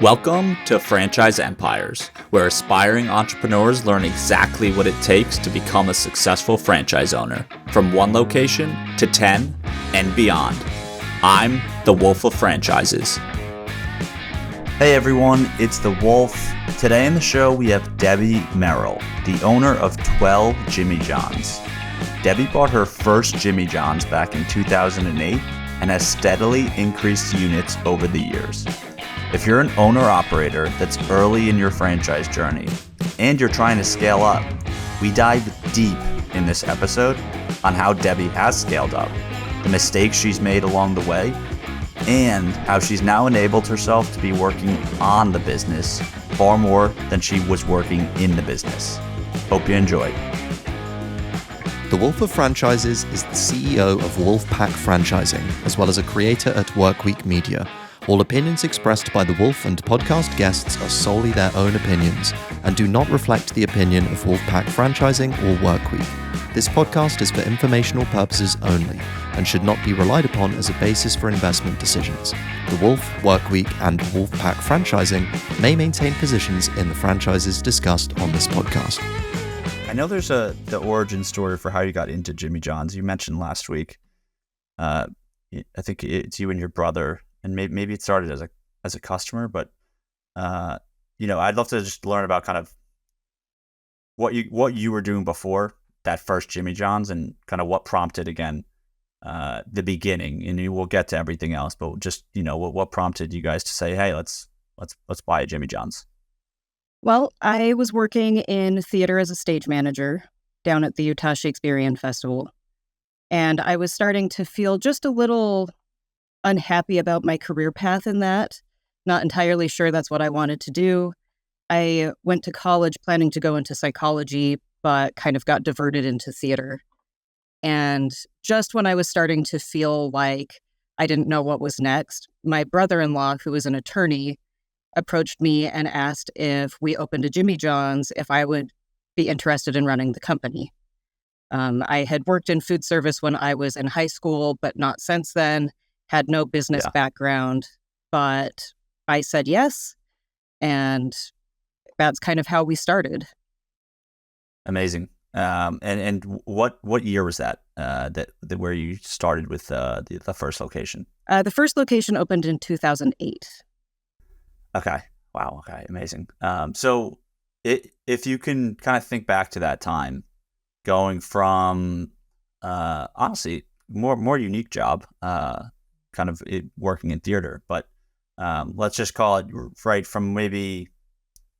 Welcome to Franchise Empires, where aspiring entrepreneurs learn exactly what it takes to become a successful franchise owner, from one location to 10 and beyond. I'm the Wolf of Franchises. Hey everyone, it's the Wolf. Today on the show we have Debbie Merrill, the owner of 12 Jimmy John's. Debbie bought her first Jimmy John's back in 2008 and has steadily increased units over the years. If you're an owner-operator that's early in your franchise journey and you're trying to scale up, we dive deep in this episode on how Debbie has scaled up, the mistakes she's made along the way, and how she's now enabled herself to be working on the business far more than she was working in the business. Hope you enjoy. The Wolf of Franchises is the CEO of Wolfpack Franchising, as well as a creator at Workweek Media. All opinions expressed by the Wolf and podcast guests are solely their own opinions and do not reflect the opinion of Wolfpack Franchising or Workweek. This podcast is for informational purposes only and should not be relied upon as a basis for investment decisions. The Wolf, Workweek, and Wolfpack Franchising may maintain positions in the franchises discussed on this podcast. I know there's the origin story for how you got into Jimmy John's. You mentioned last week. I think it's you and your brother. And maybe it started as a customer, but I'd love to just learn about kind of what you were doing before that first Jimmy John's and kind of what prompted again the beginning. And we'll get to everything else, but just what prompted you guys to say, hey, let's buy a Jimmy John's. Well, I was working in theater as a stage manager down at the Utah Shakespearean Festival, and I was starting to feel just a little unhappy about my career path in that. Not entirely sure that's what I wanted to do. I went to college planning to go into psychology, but kind of got diverted into theater. And just when I was starting to feel like I didn't know what was next, my brother-in-law, who was an attorney, approached me and asked if we opened a Jimmy John's, if I would be interested in running the company. I had worked in food service when I was in high school, but not since then. Had no business background, but I said yes, and that's kind of how we started. Amazing. And what year was that? That where you started with the first location? The first location opened in 2008. Okay. Wow. Okay. Amazing. So if you can kind of think back to that time, going from honestly more unique job. Kind of working in theater, but let's just call it right from maybe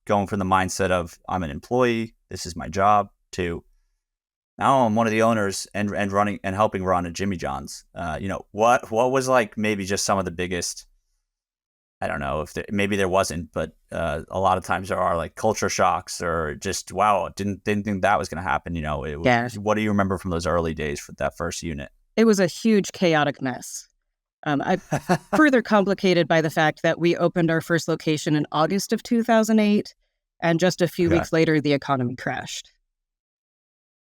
going from the mindset of I'm an employee, this is my job, to now I'm one of the owners and running and helping run a Jimmy John's. What was like maybe just some of the biggest, I don't know if maybe there wasn't, but a lot of times there are like culture shocks or just, wow, didn't think that was going to happen. What do you remember from those early days for that first unit? It was a huge chaotic mess. I further complicated by the fact that we opened our first location in August of 2008, and just a few weeks later, the economy crashed.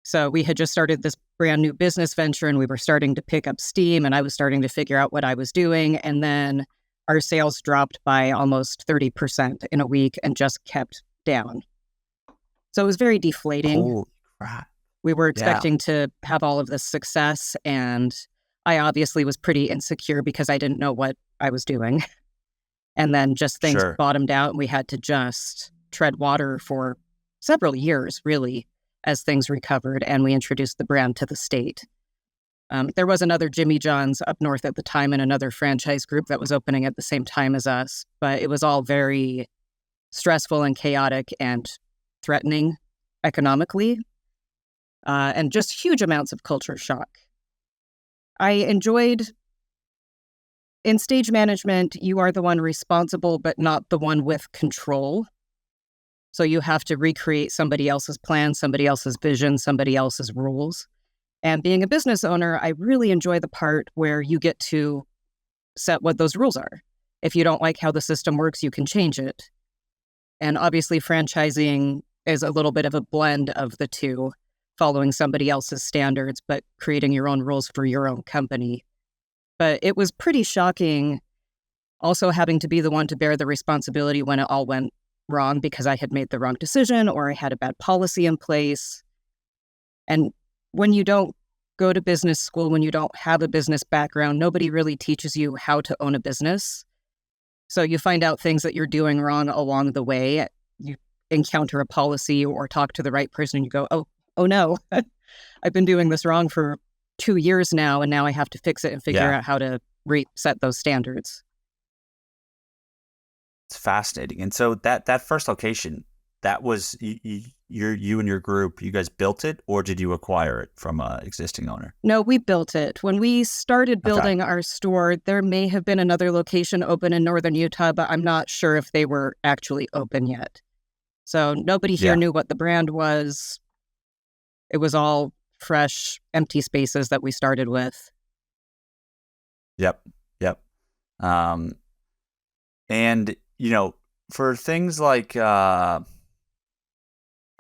So we had just started this brand new business venture, and we were starting to pick up steam, and I was starting to figure out what I was doing, and then our sales dropped by almost 30% in a week and just kept down. So it was very deflating. Holy crap. We were expecting to have all of this success, and I obviously was pretty insecure because I didn't know what I was doing. And then just things bottomed out, and we had to just tread water for several years, really, as things recovered, and we introduced the brand to the state. There was another Jimmy John's up north at the time and another franchise group that was opening at the same time as us, but it was all very stressful and chaotic and threatening economically, and just huge amounts of culture shock. I enjoyed, in stage management, you are the one responsible, but not the one with control. So you have to recreate somebody else's plan, somebody else's vision, somebody else's rules. And being a business owner, I really enjoy the part where you get to set what those rules are. If you don't like how the system works, you can change it. And obviously franchising is a little bit of a blend of the two, following somebody else's standards, but creating your own rules for your own company. But it was pretty shocking also having to be the one to bear the responsibility when it all went wrong because I had made the wrong decision or I had a bad policy in place. And when you don't go to business school, when you don't have a business background, nobody really teaches you how to own a business. So you find out things that you're doing wrong along the way. You encounter a policy or talk to the right person and you go, oh no, I've been doing this wrong for 2 years now, and now I have to fix it and figure out how to reset those standards. It's fascinating. And so that first location, that was you and your group, you guys built it, or did you acquire it from an existing owner? No, we built it. When we started building our store, there may have been another location open in northern Utah, but I'm not sure if they were actually open yet. So nobody here knew what the brand was. It was all fresh, empty spaces that we started with. Yep. And, for things like, I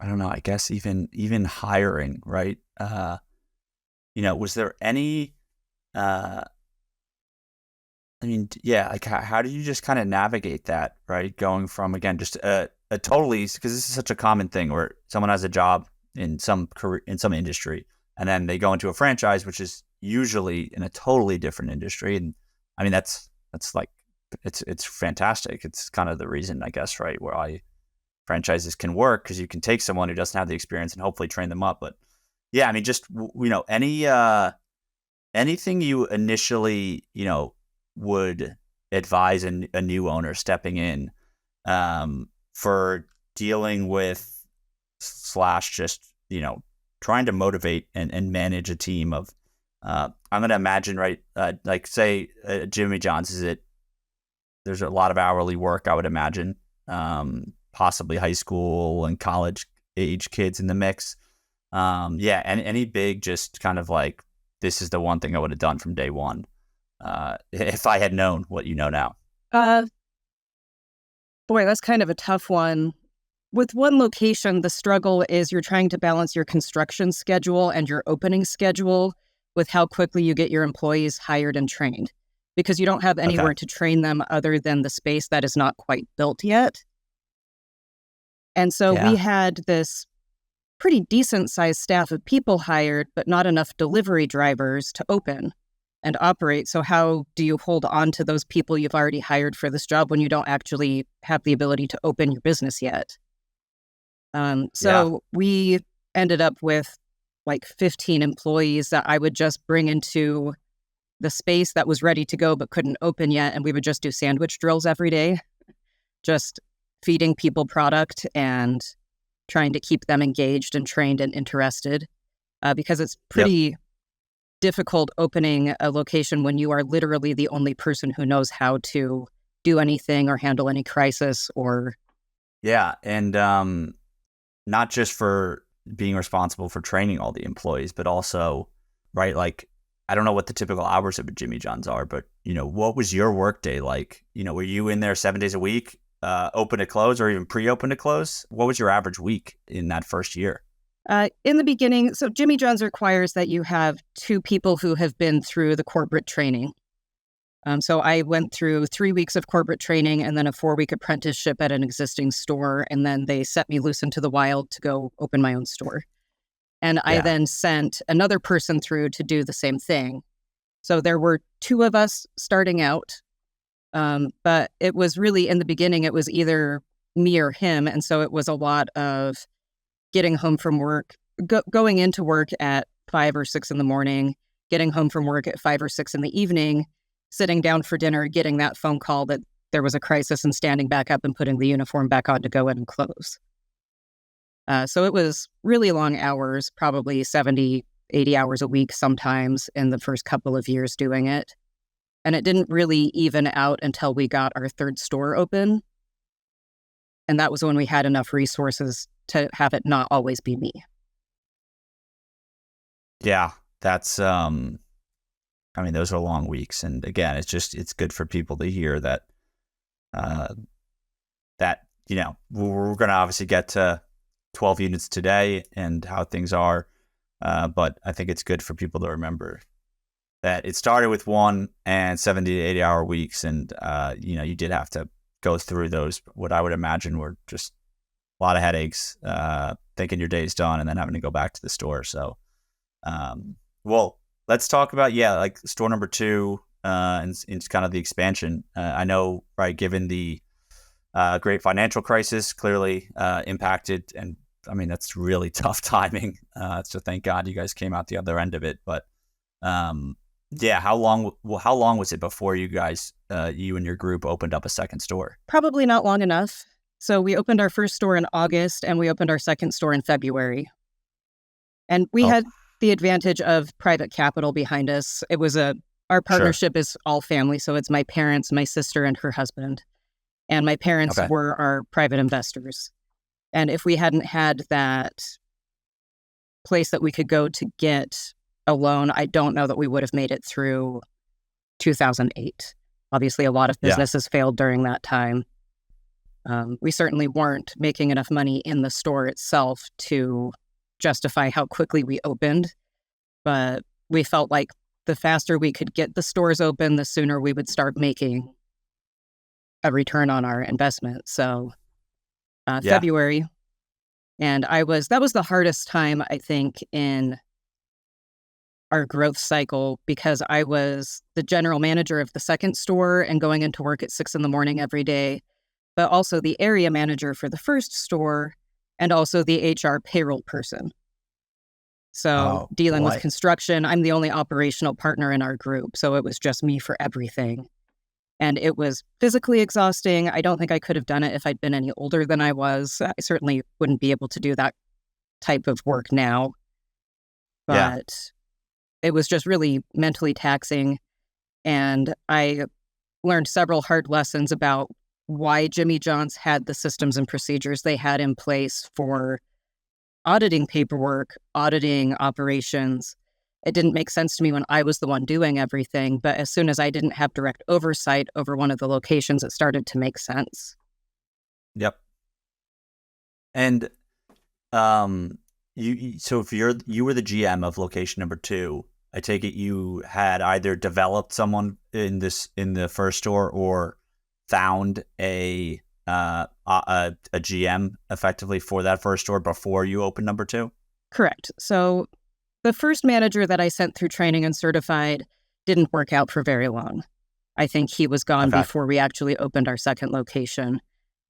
don't know, I guess even hiring, right? Was there any, how do you just kind of navigate that, right? Going from, again, just a totally, because this is such a common thing where someone has a job in some career, in some industry, and then they go into a franchise, which is usually in a totally different industry. And I mean, that's like, it's fantastic. It's kind of the reason, I guess, right, why franchises can work, because you can take someone who doesn't have the experience and hopefully train them up. But yeah, I mean, just, anything you initially, would advise a new owner stepping in, for dealing with / just, trying to motivate and manage a team of, I'm going to imagine, right, like say Jimmy John's, there's a lot of hourly work, I would imagine, possibly high school and college age kids in the mix. And any big, just kind of like, this is the one thing I would have done from day one, if I had known what you know now. Boy, that's kind of a tough one. With one location, the struggle is you're trying to balance your construction schedule and your opening schedule with how quickly you get your employees hired and trained, because you don't have anywhere to train them other than the space that is not quite built yet. And so we had this pretty decent sized staff of people hired, but not enough delivery drivers to open and operate. So how do you hold on to those people you've already hired for this job when you don't actually have the ability to open your business yet? We ended up with like 15 employees that I would just bring into the space that was ready to go but couldn't open yet. And we would just do sandwich drills every day, just feeding people product and trying to keep them engaged and trained and interested, because it's pretty difficult opening a location when you are literally the only person who knows how to do anything or handle any crisis or. Yeah. And not just for being responsible for training all the employees, but also, right, like, I don't know what the typical hours of a Jimmy John's are, but, what was your work day like? Were you in there 7 days a week, open to close, or even pre-open to close? What was your average week in that first year? In the beginning, so Jimmy John's requires that you have 2 people who have been through the corporate training. So I went through 3 weeks of corporate training and then a 4-week apprenticeship at an existing store. And then they set me loose into the wild to go open my own store. And I then sent another person through to do the same thing. So there were 2 of us starting out. But it was really, in the beginning, it was either me or him. And so it was a lot of getting home from work, going into work at 5 or 6 in the morning, getting home from work at 5 or 6 in the evening, sitting down for dinner, getting that phone call that there was a crisis, and standing back up and putting the uniform back on to go in and close. So it was really long hours, probably 70, 80 hours a week sometimes in the first couple of years doing it. And it didn't really even out until we got our 3rd store open. And that was when we had enough resources to have it not always be me. Yeah, that's, those are long weeks. And again, it's good for people to hear that, we're going to obviously get to 12 units today and how things are. But I think it's good for people to remember that it started with 1 and 70 to 80 hour weeks. And, you did have to go through those, what I would imagine were just a lot of headaches, thinking your day's done and then having to go back to the store. So, well, let's talk about, like store number 2, and kind of the expansion. I know, right, given the great financial crisis, clearly impacted, and I mean, that's really tough timing. So thank God you guys came out the other end of it. But how long was it before you guys, you and your group, opened up a second store? Probably not long enough. So we opened our first store in August, and we opened our second store in February. And we had the advantage of private capital behind us. It was our partnership is all family. So it's my parents, my sister, and her husband. And my parents were our private investors. And if we hadn't had that place that we could go to get a loan, I don't know that we would have made it through 2008. Obviously, a lot of businesses failed during that time. We certainly weren't making enough money in the store itself to justify how quickly we opened. But we felt like the faster we could get the stores open, the sooner we would start making a return on our investment. So February. And that was the hardest time, I think, in our growth cycle, because I was the general manager of the second store and going into work at 6 a.m. every day, but also the area manager for the first store and also the HR payroll person. So dealing with construction, I'm the only operational partner in our group. So it was just me for everything. And it was physically exhausting. I don't think I could have done it if I'd been any older than I was. I certainly wouldn't be able to do that type of work now. But it was just really mentally taxing. And I learned several hard lessons about why Jimmy John's had the systems and procedures they had in place for auditing paperwork, auditing operations. It didn't make sense to me when I was the one doing everything, but as soon as I didn't have direct oversight over one of the locations, it started to make sense. Yep. And so if you were the GM of location number 2, I take it you had either developed someone in the first store or found a GM effectively for that first store before you opened number 2? Correct. So the first manager that I sent through training and certified didn't work out for very long. I think he was gone before we actually opened our second location.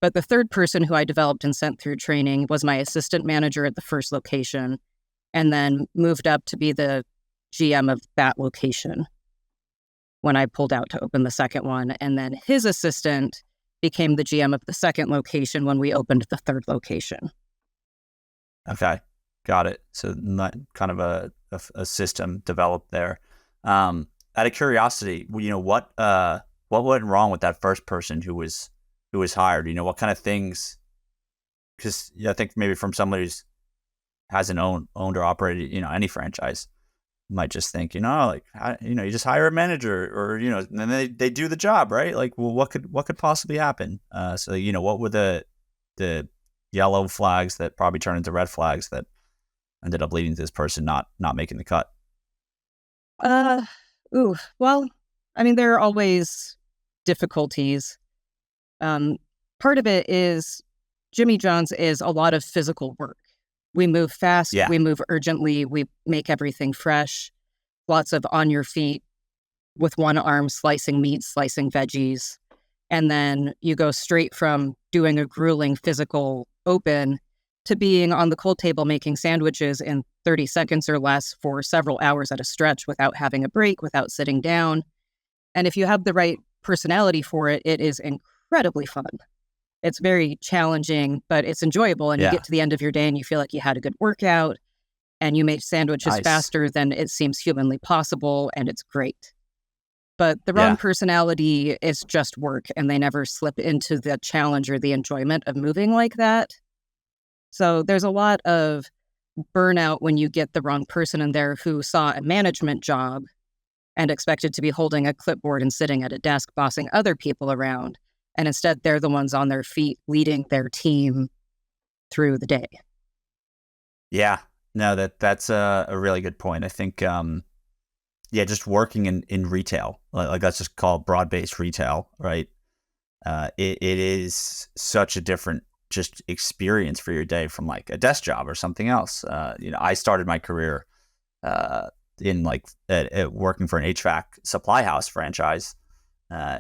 But the third person who I developed and sent through training was my assistant manager at the first location, and then moved up to be the GM of that location when I pulled out to open the second one. And then his assistant became the GM of the second location when we opened the third location. Okay. Got it. So not kind of a system developed there. Out of curiosity, what went wrong with that first person who was hired? What kind of things? Because I think maybe from somebody who hasn't owned or operated, any franchise, might just think, you just hire a manager, or and then they do the job, right? Like, well, what could possibly happen? So what were the yellow flags that probably turned into red flags that ended up leading to this person not making the cut? Well, I mean, there are always difficulties. Part of it is Jimmy John's is a lot of physical work. We move fast, we move urgently, we make everything fresh, lots of on your feet with one arm slicing meat, slicing veggies. And then you go straight from doing a grueling physical open to being on the cold table making sandwiches in 30 seconds or less for several hours at a stretch without having a break, without sitting down. And if you have the right personality for it, it is incredibly fun. It's very challenging, but it's enjoyable. And you get to the end of your day and you feel like you had a good workout and you make sandwiches faster than it seems humanly possible. And it's great. But the wrong personality is just work, and they never slip into the challenge or the enjoyment of moving like that. So there's a lot of burnout when you get the wrong person in there who saw a management job and expected to be holding a clipboard and sitting at a desk bossing other people around. And instead, they're the ones on their feet leading their team through the day. Yeah. No, that's a really good point. I think, just working in retail, like let's just call it broad-based retail, right? It is such a different just experience for your day from like a desk job or something else. I started my career in like at working for an HVAC supply house franchise.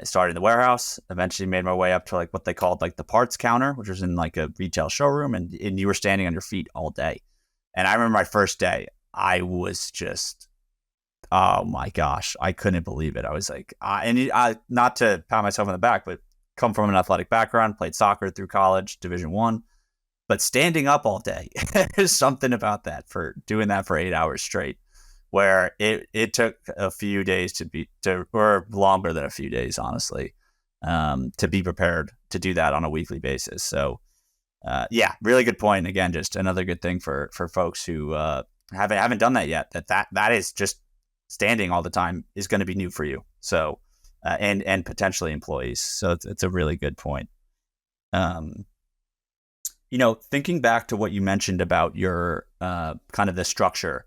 Started in the warehouse, eventually made my way up to like what they called like the parts counter, which was in like a retail showroom, and you were standing on your feet all day. And I remember my first day, I was just, oh my gosh, I couldn't believe it. I was like, not to pat myself on the back, but come from an athletic background, played soccer through college, Division I, but standing up all day, there's something about that, for doing that for 8 hours straight, where it took a few days or longer than a few days, honestly, to be prepared to do that on a weekly basis. So, really good point. Again, just another good thing for folks who haven't done that yet. That is just standing all the time is going to be new for you. So, and potentially employees. So it's a really good point. Thinking back to what you mentioned about your kind of the structure,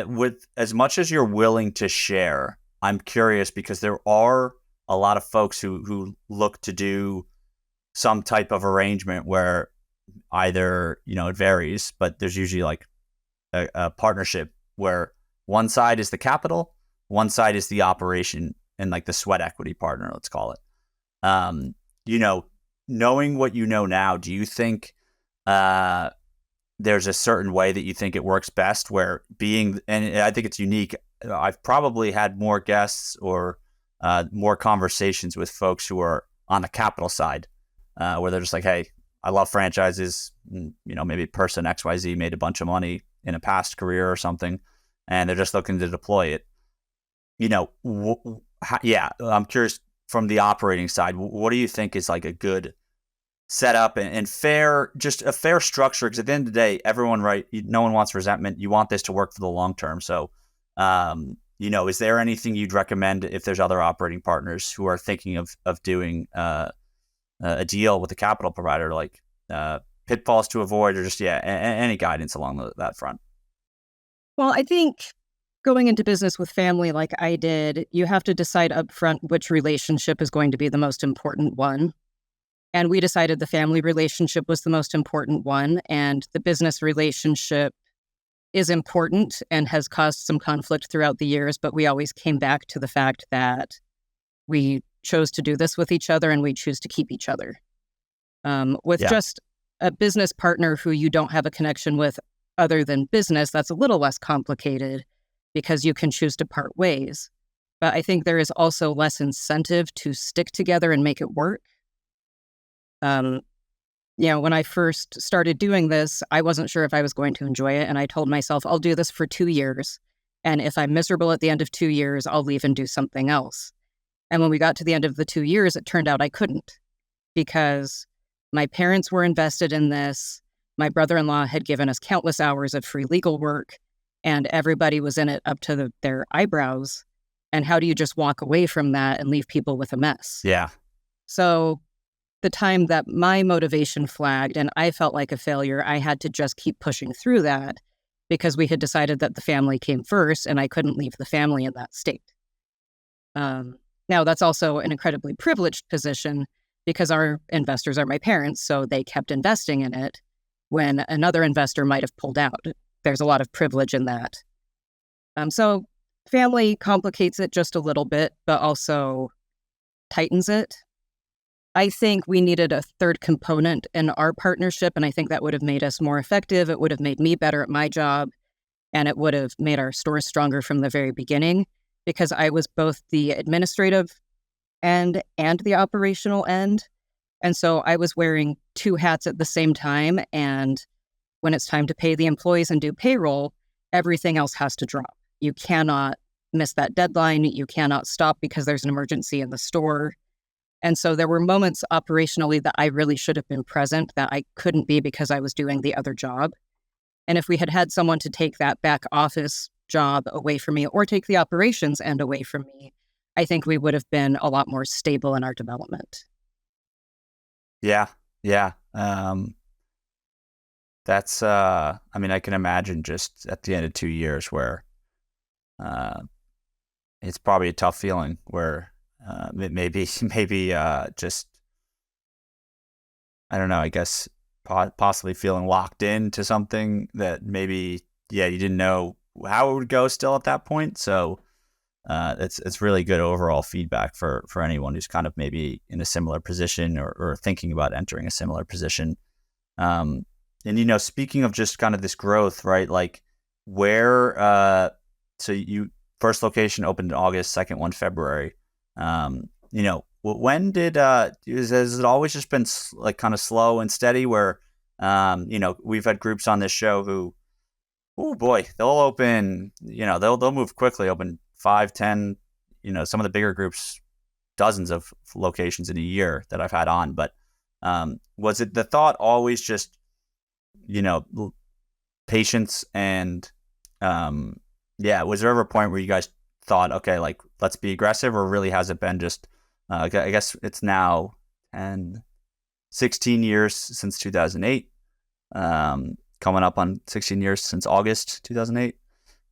with as much as you're willing to share, I'm curious because there are a lot of folks who look to do some type of arrangement where either, it varies, but there's usually like a partnership where one side is the capital, one side is the operation and like the sweat equity partner, let's call it. Knowing what you know now, do you think there's a certain way that you think it works best where and I think it's unique. I've probably had more guests or more conversations with folks who are on the capital side, where they're just like, hey, I love franchises. Maybe person XYZ made a bunch of money in a past career or something, and they're just looking to deploy it. I'm curious from the operating side, what do you think is like a good setup and fair, just a fair structure? Because at the end of the day, everyone, right? No one wants resentment. You want this to work for the long term. So, is there anything you'd recommend if there's other operating partners who are thinking of doing a deal with a capital provider, like pitfalls to avoid, or just any guidance along that front? Well, I think going into business with family like I did, you have to decide up front which relationship is going to be the most important one. And we decided the family relationship was the most important one, and the business relationship is important and has caused some conflict throughout the years, but we always came back to the fact that we chose to do this with each other and we choose to keep each other. Just a business partner who you don't have a connection with other than business, that's a little less complicated because you can choose to part ways. But I think there is also less incentive to stick together and make it work. When I first started doing this, I wasn't sure if I was going to enjoy it. And I told myself, I'll do this for 2 years. And if I'm miserable at the end of 2 years, I'll leave and do something else. And when we got to the end of the 2 years, it turned out I couldn't, because my parents were invested in this. My brother-in-law had given us countless hours of free legal work, and everybody was in it up to their eyebrows. And how do you just walk away from that and leave people with a mess? Yeah. So the time that my motivation flagged and I felt like a failure, I had to just keep pushing through that because we had decided that the family came first and I couldn't leave the family in that state. Now, that's also an incredibly privileged position because our investors are my parents, so they kept investing in it when another investor might have pulled out. There's a lot of privilege in that. So family complicates it just a little bit, but also tightens it. I think we needed a third component in our partnership, and I think that would have made us more effective. It would have made me better at my job, and it would have made our stores stronger from the very beginning, because I was both the administrative end and the operational end. And so I was wearing 2 hats at the same time, and when it's time to pay the employees and do payroll, everything else has to drop. You cannot miss that deadline. You cannot stop because there's an emergency in the store. And so there were moments operationally that I really should have been present that I couldn't be because I was doing the other job. And if we had had someone to take that back office job away from me or take the operations end away from me, I think we would have been a lot more stable in our development. Yeah. That's, I can imagine just at the end of 2 years where it's probably a tough feeling where maybe just, I don't know, I guess possibly feeling locked into something that maybe, you didn't know how it would go still at that point. So it's really good overall feedback for anyone who's kind of maybe in a similar position or thinking about entering a similar position. And, speaking of just kind of this growth, right? Like where, so you first location opened in August, second one February. When did, has it always just been like kind of slow and steady where, we've had groups on this show who, oh boy, they'll open, they'll move quickly, open 5, 10, some of the bigger groups, dozens of locations in a year that I've had on. But was it the thought always just, patience and, was there ever a point where you guys thought, okay, like let's be aggressive, or really has it been just, I guess it's now 16 years since 2008, coming up on 16 years since August 2008,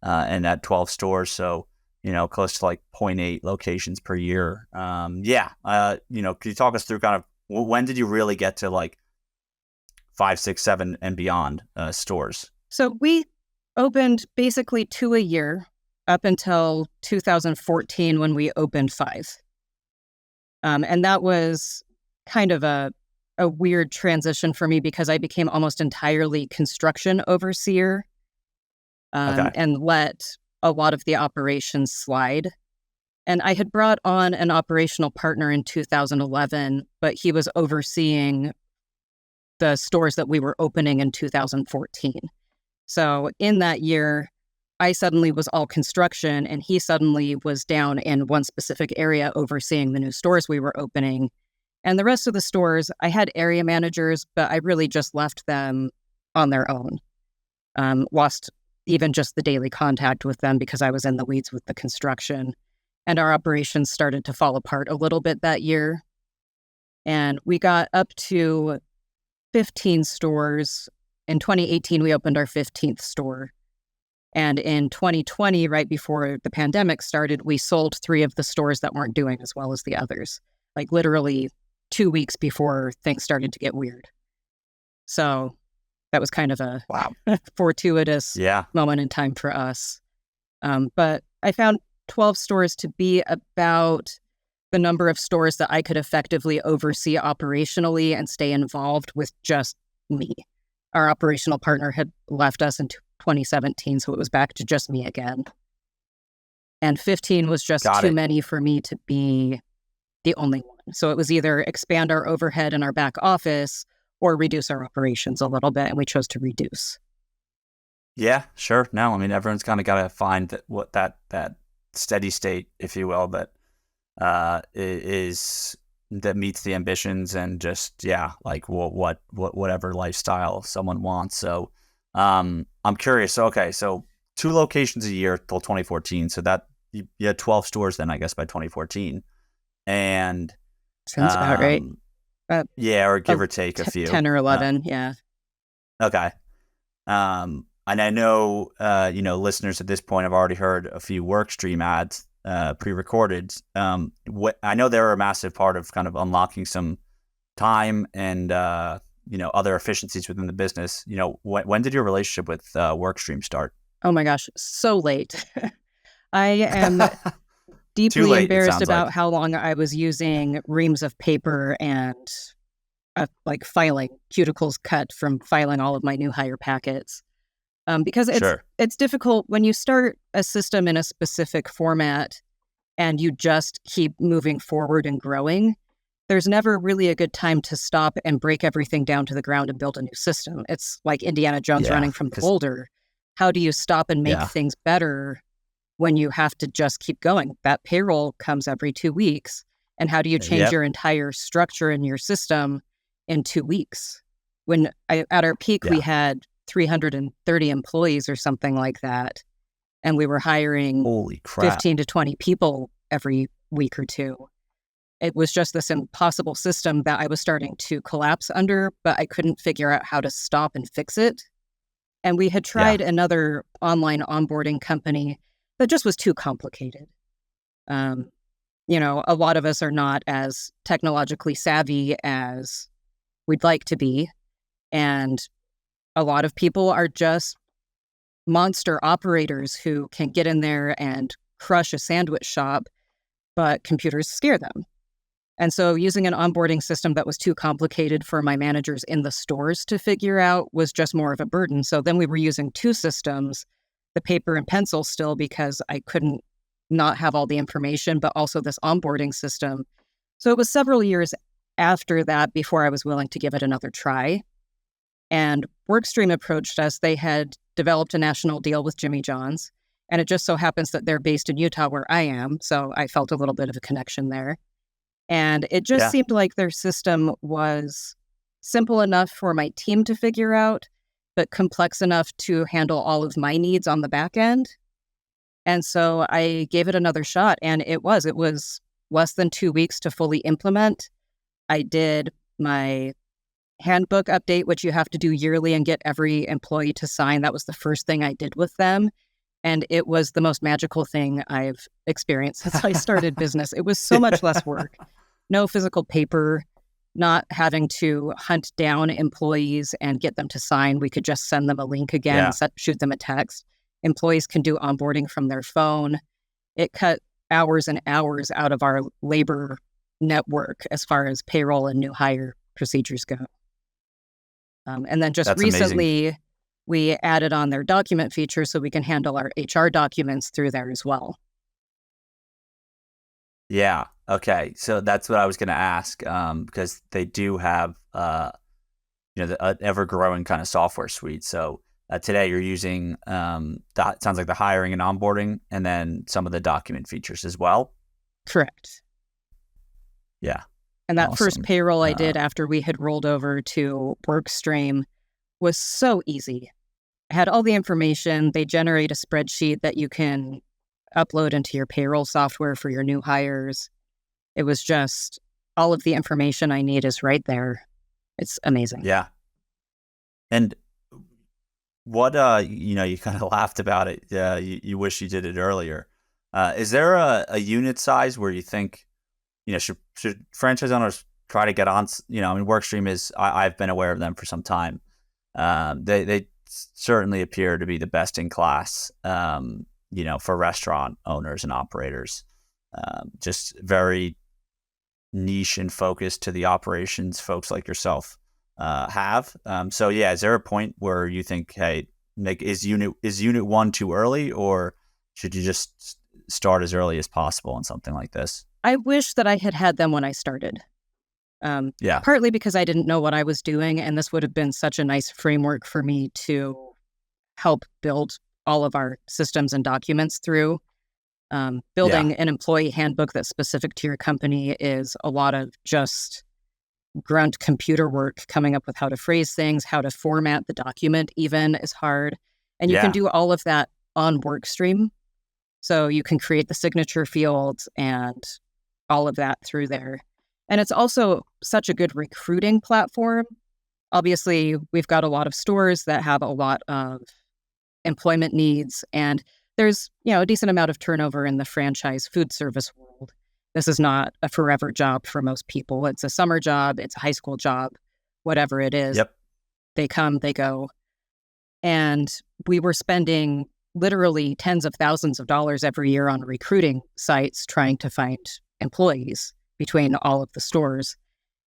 and at 12 stores. So, close to like 0.8 locations per year. Could you talk us through kind of when did you really get to like 5, 6, 7 and beyond stores? So we opened basically 2 a year up until 2014 when we opened 5. And that was kind of a weird transition for me because I became almost entirely construction overseer and let a lot of the operations slide. And I had brought on an operational partner in 2011, but he was overseeing the stores that we were opening in 2014. So in that year, I suddenly was all construction and he suddenly was down in one specific area overseeing the new stores we were opening. And the rest of the stores, I had area managers, but I really just left them on their own. Lost even just the daily contact with them because I was in the weeds with the construction. And our operations started to fall apart a little bit that year. And we got up to 15 stores. In 2018, we opened our 15th store. And in 2020, right before the pandemic started, we sold 3 of the stores that weren't doing as well as the others, like literally 2 weeks before things started to get weird. So that was kind of a fortuitous moment in time for us. But I found 12 stores to be about the number of stores that I could effectively oversee operationally and stay involved with just me. Our operational partner had left us in 2017, so it was back to just me again. And 15 was just too many for me to be the only one. So it was either expand our overhead in our back office or reduce our operations a little bit, and we chose to reduce. Yeah, sure. No, I mean, everyone's kind of got to find that steady state, if you will, that is that meets the ambitions and just like whatever lifestyle someone wants. So I'm curious. So 2 locations a year till 2014. So that you had 12 stores then, I guess, by 2014, and sounds about right. Or give or take a few, 10 or 11. Yeah. Okay. And I know, listeners at this point have already heard a few workstream ads pre-recorded. I know they're a massive part of kind of unlocking some time and, other efficiencies within the business. When did your relationship with workstream start? Oh my gosh, so late. I am deeply embarrassed about how long I was using reams of paper and filing, cuticles cut from filing all of my new hire packets. Because it's difficult when you start a system in a specific format and you just keep moving forward and growing. There's never really a good time to stop and break everything down to the ground and build a new system. It's like Indiana Jones running from the boulder. How do you stop and make things better when you have to just keep going? That payroll comes every 2 weeks. And how do you change your entire structure in your system in 2 weeks? When at our peak, we had 330 employees or something like that. And we were hiring 15 to 20 people every week or two. It was just this impossible system that I was starting to collapse under, but I couldn't figure out how to stop and fix it. And we had tried another online onboarding company that just was too complicated. A lot of us are not as technologically savvy as we'd like to be. And a lot of people are just monster operators who can get in there and crush a sandwich shop, but computers scare them. And so using an onboarding system that was too complicated for my managers in the stores to figure out was just more of a burden. So then we were using two systems, the paper and pencil still, because I couldn't not have all the information, but also this onboarding system. So it was several years after that before I was willing to give it another try. And Workstream approached us. They had developed a national deal with Jimmy John's, and it just so happens that they're based in Utah where I am. So I felt a little bit of a connection there. And it just seemed like their system was simple enough for my team to figure out, but complex enough to handle all of my needs on the back end. And so I gave it another shot, and it was less than 2 weeks to fully implement. I did my handbook update, which you have to do yearly and get every employee to sign. That was the first thing I did with them. And it was the most magical thing I've experienced since I started business. It was so much less work. No physical paper, not having to hunt down employees and get them to sign. We could just send them a link again, shoot them a text. Employees can do onboarding from their phone. It cut hours and hours out of our labor network as far as payroll and new hire procedures go. And then just That's recently, amazing. We added on their document feature so we can handle our HR documents through there as well. Yeah. Okay. So that's what I was going to ask, because they do have, the ever-growing kind of software suite. So today you're using, that sounds like the hiring and onboarding, and then some of the document features as well. Correct. Yeah. And that first payroll I did after we had rolled over to Workstream was so easy. I had all the information. They generate a spreadsheet that you can upload into your payroll software for your new hires. It was just all of the information I need is right there. It's amazing. Yeah. And what, you kind of laughed about it. You wish you did it earlier. Is there a unit size where you think, should franchise owners try to get on? Workstream is, I've been aware of them for some time. They certainly appear to be the best in class, for restaurant owners and operators. Just very niche and focused to the operations folks like yourself have. Is there a point where you think, hey, is unit 1 too early, or should you just start as early as possible on something like this? I wish that I had them when I started. Partly because I didn't know what I was doing, and this would have been such a nice framework for me to help build all of our systems and documents through. Building an employee handbook that's specific to your company is a lot of just grunt computer work. Coming up with how to phrase things, how to format the document even is hard. And you can do all of that on Workstream. So you can create the signature fields and all of that through there. And it's also such a good recruiting platform. Obviously, we've got a lot of stores that have a lot of employment needs, and there's, a decent amount of turnover in the franchise food service world. This is not a forever job for most people. It's a summer job, it's a high school job, whatever it is. Yep. They come, they go. And we were spending literally tens of thousands of dollars every year on recruiting sites trying to find employees between all of the stores.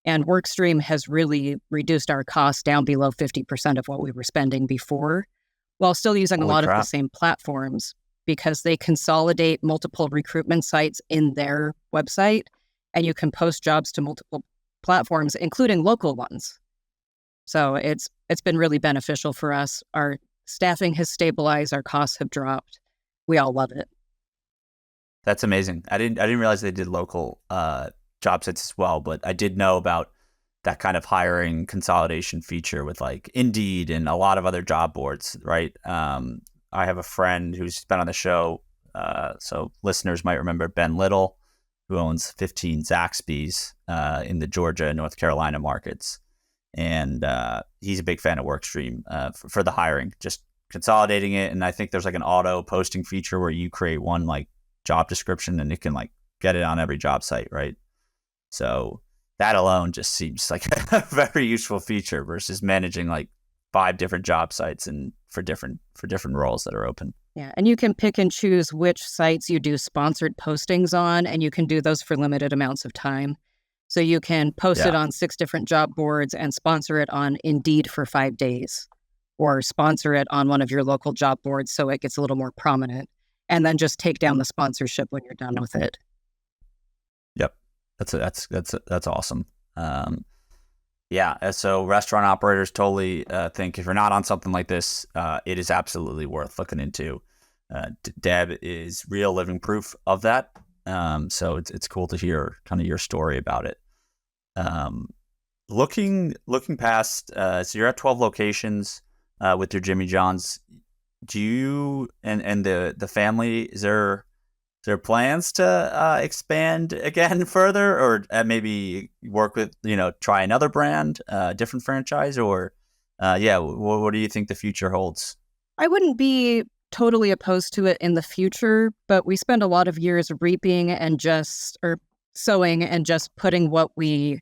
And Workstream has really reduced our costs down below 50% of what we were spending before, while still using a lot of the same platforms, because they consolidate multiple recruitment sites in their website, and you can post jobs to multiple platforms, including local ones. So it's been really beneficial for us. Our staffing has stabilized, our costs have dropped. We all love it. That's amazing. I didn't realize they did local job sites as well, but I did know about that kind of hiring consolidation feature with like Indeed and a lot of other job boards, right? I have a friend who's been on the show, so listeners might remember Ben Little, who owns 15 Zaxby's in the Georgia and North Carolina markets. And he's a big fan of Workstream for the hiring, just consolidating it. And I think there's like an auto posting feature where you create one like job description and it can like get it on every job site, right? So that alone just seems like a very useful feature versus managing like 5 different job sites and for different roles that are open. Yeah, and you can pick and choose which sites you do sponsored postings on, and you can do those for limited amounts of time. So you can post it on 6 different job boards and sponsor it on Indeed for 5 days, or sponsor it on one of your local job boards so it gets a little more prominent, and then just take down the sponsorship when you're done with it. Yep, that's awesome. Yeah, so restaurant operators totally think if you're not on something like this, it is absolutely worth looking into. Deb is real living proof of that. So it's cool to hear kind of your story about it. Looking past, so you're at 12 locations with your Jimmy John's. Do you and the family, is there plans to expand again further, or maybe work with, try another brand, different franchise, or what do you think the future holds? I wouldn't be totally opposed to it in the future, but we spend a lot of years reaping or sowing and just putting what we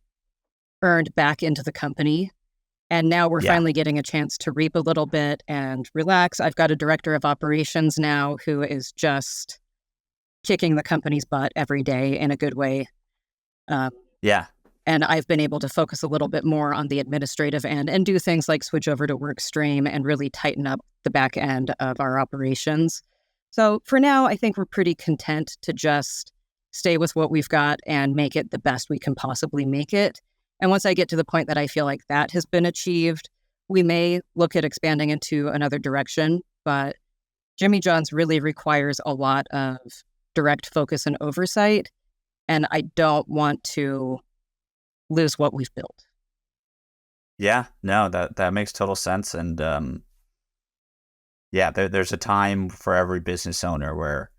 earned back into the company. And now we're finally getting a chance to reap a little bit and relax. I've got a director of operations now who is just kicking the company's butt every day in a good way. And I've been able to focus a little bit more on the administrative end and do things like switch over to WorkStream and really tighten up the back end of our operations. So for now, I think we're pretty content to just stay with what we've got and make it the best we can possibly make it. And once I get to the point that I feel like that has been achieved, we may look at expanding into another direction. But Jimmy John's really requires a lot of direct focus and oversight, and I don't want to lose what we've built. Yeah, no, that makes total sense. And there's a time for every business owner where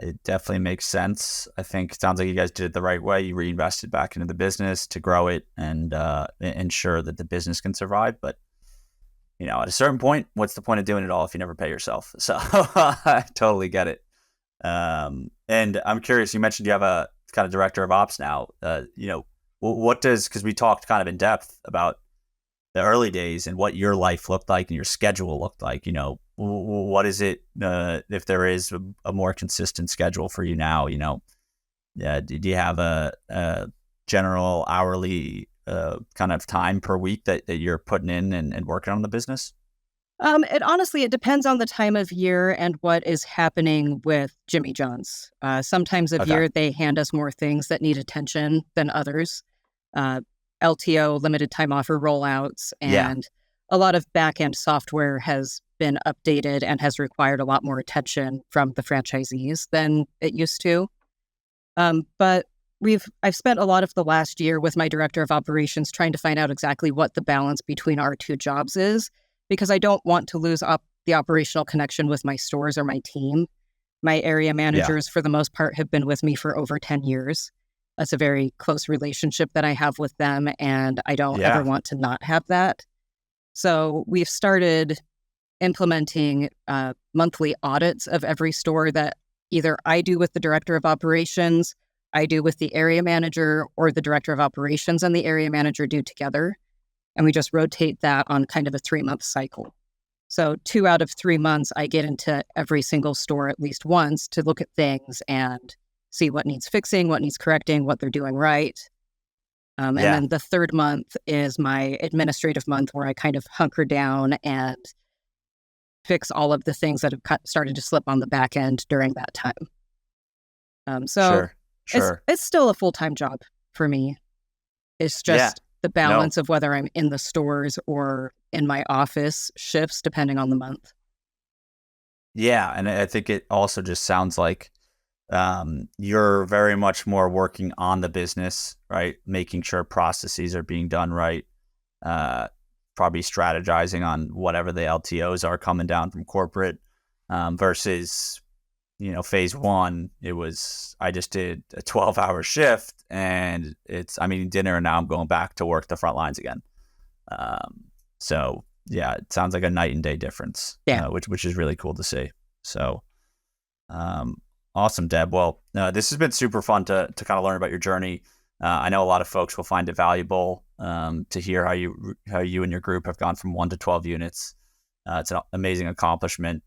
it definitely makes sense. I think it sounds like you guys did it the right way. You reinvested back into the business to grow it and ensure that the business can survive. But at a certain point, what's the point of doing it all if you never pay yourself? So I totally get it. And I'm curious, you mentioned you have a kind of director of ops now. What does, because we talked kind of in depth about the early days and what your life looked like and your schedule looked like, what is it, if there is a more consistent schedule for you now, do you have a general hourly kind of time per week that you're putting in and working on the business? It depends on the time of year and what is happening with Jimmy John's. Sometimes of year they hand us more things that need attention than others. LTO, limited time offer rollouts, and a lot of back-end software has been updated and has required a lot more attention from the franchisees than it used to. But I've spent a lot of the last year with my director of operations trying to find out exactly what the balance between our 2 jobs is, because I don't want to lose the operational connection with my stores or my team. My area managers, for the most part, have been with me for over 10 years. That's a very close relationship that I have with them, and I don't ever want to not have that. So we've started implementing monthly audits of every store that either I do with the director of operations, I do with the area manager, or the director of operations and the area manager do together. And we just rotate that on kind of a 3-month cycle. So 2 out of 3 months, I get into every single store at least once to look at things and see what needs fixing, what needs correcting, what they're doing right. And then the 3rd month is my administrative month where I kind of hunker down and fix all of the things that have started to slip on the back end during that time. Sure. It's still a full-time job for me. It's just the balance of whether I'm in the stores or in my office shifts depending on the month. Yeah, and I think it also just sounds like you're very much more working on the business, right? Making sure processes are being done right. Probably strategizing on whatever the LTOs are coming down from corporate versus, phase 1, I just did a 12-hour shift and I'm eating dinner and now I'm going back to work the front lines again. So yeah, it sounds like a night and day difference, which is really cool to see. So, Awesome, Deb. Well, this has been super fun to kind of learn about your journey. I know a lot of folks will find it valuable to hear how you and your group have gone from 1 to 12 units. It's an amazing accomplishment.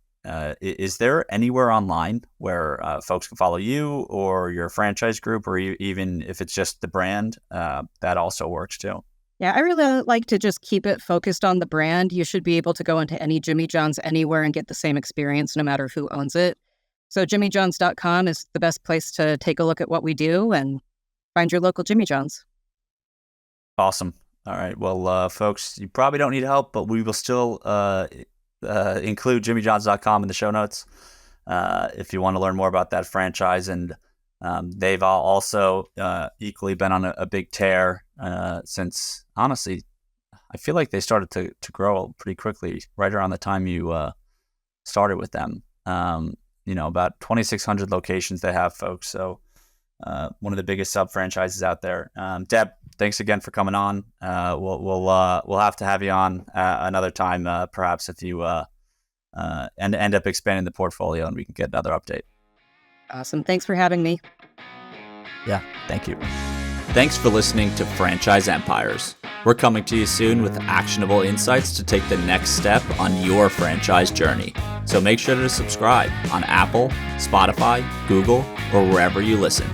Is there anywhere online where folks can follow you or your franchise group, or even if it's just the brand, that also works too? Yeah, I really like to just keep it focused on the brand. You should be able to go into any Jimmy John's anywhere and get the same experience no matter who owns it. So jimmyjohns.com is the best place to take a look at what we do and find your local Jimmy John's. Awesome. All right. Well, folks, you probably don't need help, but we will still include jimmyjohns.com in the show notes if you want to learn more about that franchise. And they've all also equally been on a big tear since, honestly, I feel like they started to grow pretty quickly right around the time you started with them. About 2,600 locations they have, folks. So one of the biggest sub franchises out there. Deb, thanks again for coming on. We'll have to have you on another time, perhaps if you and end up expanding the portfolio and we can get another update. Awesome. Thanks for having me. Yeah, thank you. Thanks for listening to Franchise Empires. We're coming to you soon with actionable insights to take the next step on your franchise journey. So make sure to subscribe on Apple, Spotify, Google, or wherever you listen.